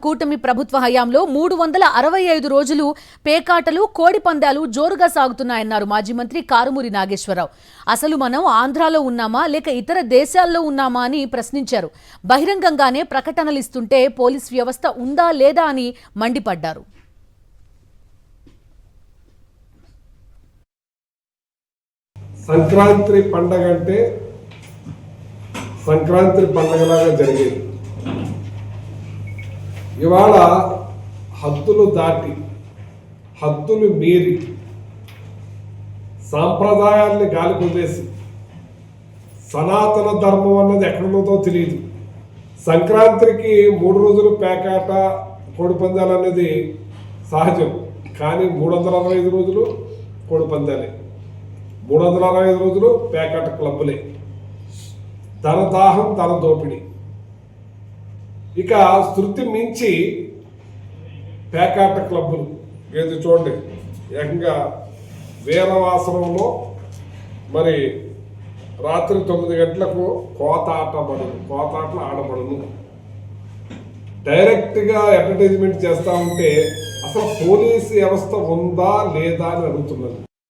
కూటమి ప్రభుత్వ హయాంలో 365 రోజులు పేకాటలు కోడి పందాలు జోరుగా సాగుతున్నాయన్నారు మాజీ మంత్రి కారుమూరి నాగేశ్వరరావు. అసలు మనం ఆంధ్రాలో ఉన్నామా లేక ఇతర దేశాల్లో ఉన్నామా అని ప్రశ్నించారు. బహిరంగంగానే ప్రకటనలు ఇస్తుంటే పోలీస్ వ్యవస్థ ఉందా లేదా అని మండిపడ్డారు. సంక్రాంతి పండగ అంటే సంక్రాంతి పండగలాగా జరిగేది. ఇవాళ హద్దులు దాటి హద్దులు మీరి సాంప్రదాయాల్ని గాలి కుదేసి సనాతన ధర్మం అన్నది ఎక్కడున్నదో తెలియదు. సంక్రాంతికి 3 రోజులు పేకాట కోడిపందాలు అనేది సహజం, కానీ 365 రోజులు కోడిపందాలే, 365 రోజులు పేకాట క్లబ్బులే, తన దాహం తన దోపిడీ. ఇక శృతి మించి పేకాట క్లబ్బులు ఏది చూడండి, ఏకంగా వీరవాసనంలో మరి రాత్రి 9 గంటలకు కోతాటలు ఆడబడును డైరెక్ట్గా అడ్వర్టైజ్మెంట్ చేస్తూ ఉంటే అసలు పోలీసు వ్యవస్థ ఉందా లేదా అని అడుగుతున్నది.